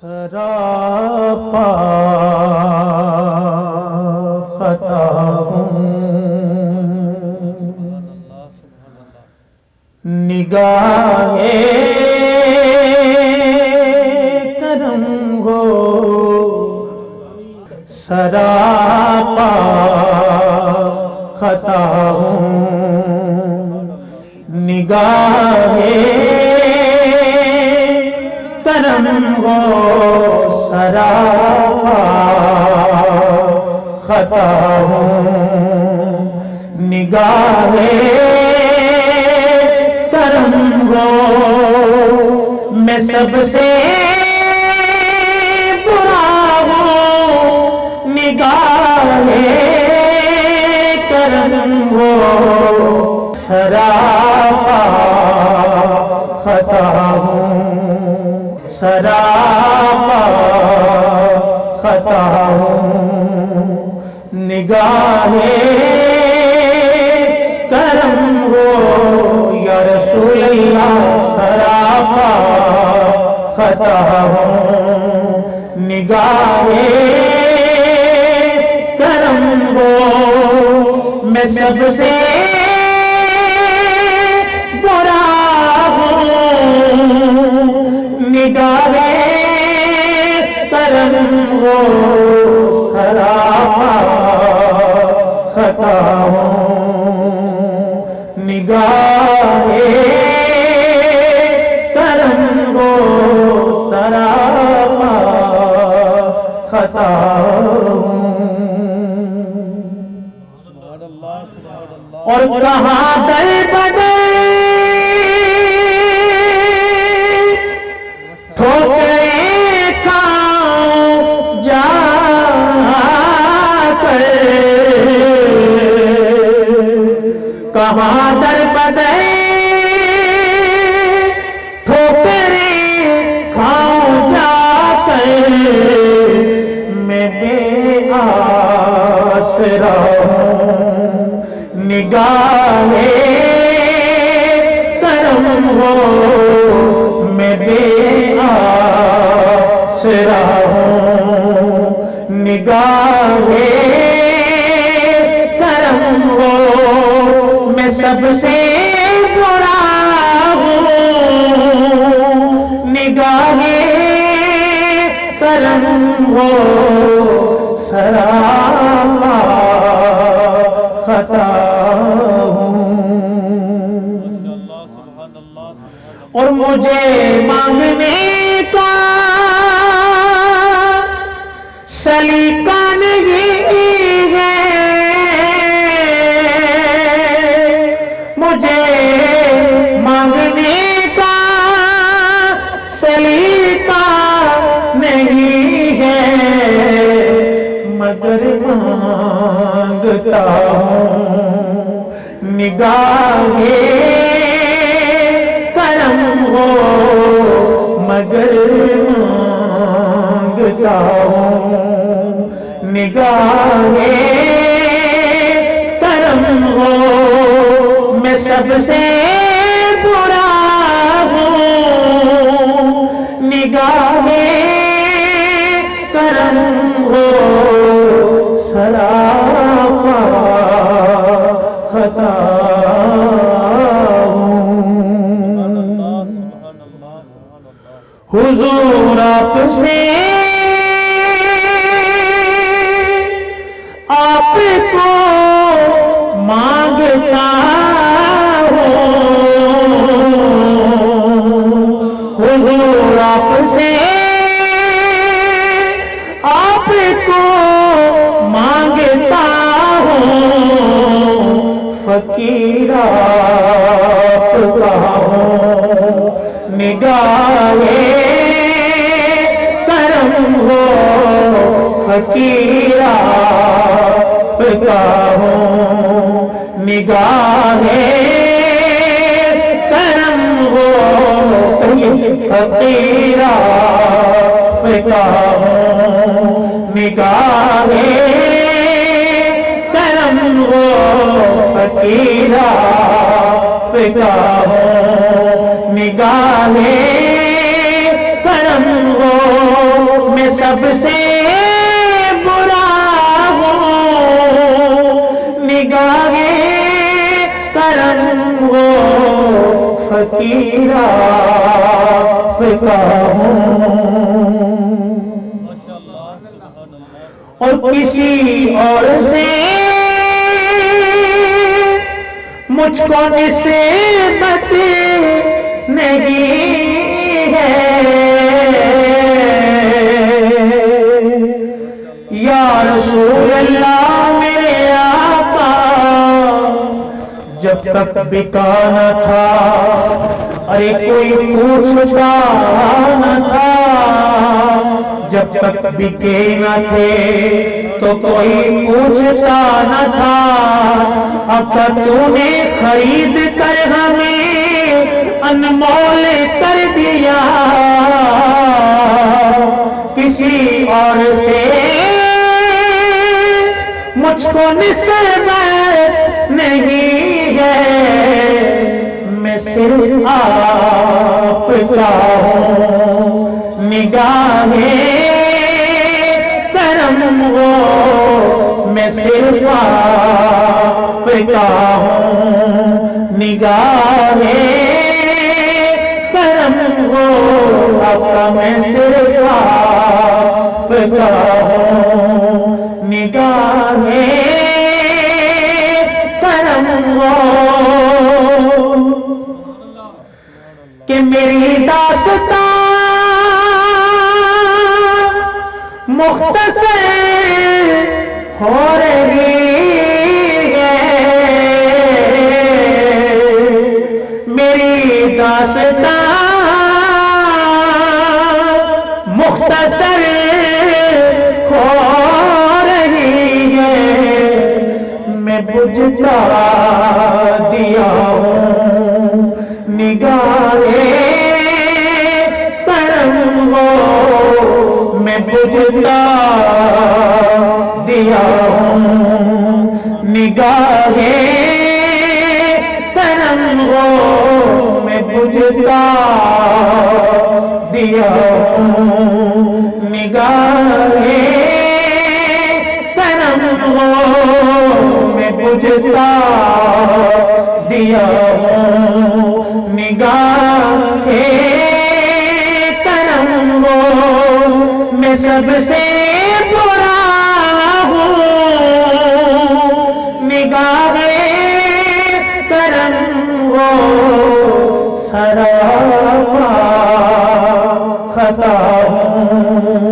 سراپا خطا ہوں، نگاہ کرم ہو سراپا خطا ہوں، نگاہ کرم ہو سراپا خطا ہوں، نگاہ کرم ہو میں سب سے برا ہوں، نگاہ کرم ہو سراپا خطا ہوں، سراپا خطا ہوں، نگاہ کرم ہو یا رسول اللہ، سراپا خطا ہوں، نگاہ کرم ہو میں سب سے برا ہوں، نگاہ کرم ہو سراپا خطا ہوں، نگاہ کرم ہو سراپا خطا ہوں، اور کہاں در بدر ٹھوکریں کھاؤں جا کر، کہاں در بدر ٹھوکریں کھاؤں جا کر، میں بے آسرا ہوں، نگاہ کرم ہو میں بے آسرا ہوں، نگاہ کرم ہو میں سب سے برا ہوں، نگاہ کرم ہو سراپا خطا ہوں، اور مجھے مانگنے کا سلیقہ نہیں ہے، مجھے مانگنے کا سلیقہ نہیں ہے، مگر مانگتا ہوں، نگاہ کرم ہو مگر مانگتا ہوں، نگاہ کرم ہو میں سب سے برا ہوں، نگاہ کرم ہو سراپا خطا ہوں، حضور آپ سے آپ کو مانگتا ہوں، حضور آپ سے آپ کو مانگتا ہوں، فقیر آپ کا ہوں، نگاہ کرم ہو فقیر آپ کا ہوں، نگاہ کرم ہو فقیر آپ کا ہوں، نگاہ کرم ہو فقیر آپ کا ہوں، نگاہ کرم ہو سب سے برا ہوں، نگاہ کرم وہ فقیر آپ کا ہوں، اور کسی اور سے مجھ کو نسبت نہیں ہے، یا رسول اللہ میرے آقا جب تک بکا نہ تھا، ارے کوئی پوچھتا نہ تھا، جب تک بکے نہ تھے تو کوئی پوچھتا نہ تھا، اب تک تو نے خرید کر ہمیں انمول کر دیا، کسی اور سے مجھ کو نسبت نہیں ہے، میں صرف آپ کا ہوں، نگاہ کرم وہ میں صرف آپ کا ہوں، نگاہ کرم وہ آپ کا میں صرف آپ کا ہوں، نگاہ کرم وہ کہ میری داستان مختصر ہو رہی ہے، میری داستان مختصر ہو رہی ہے، میں بجھتا دیا ہوں، نگاہ کرم وہ میں بجھتا دیا ہوں، نگاہ کرم وہ میں بجھتا دیا ہوں، نگاہ کرم وہ میں بجھتا دیا ہوں، نگاہ کرم وہ میں سب سے برا ہوں، نگاہ کرم وہ سراپا خطا ہوں،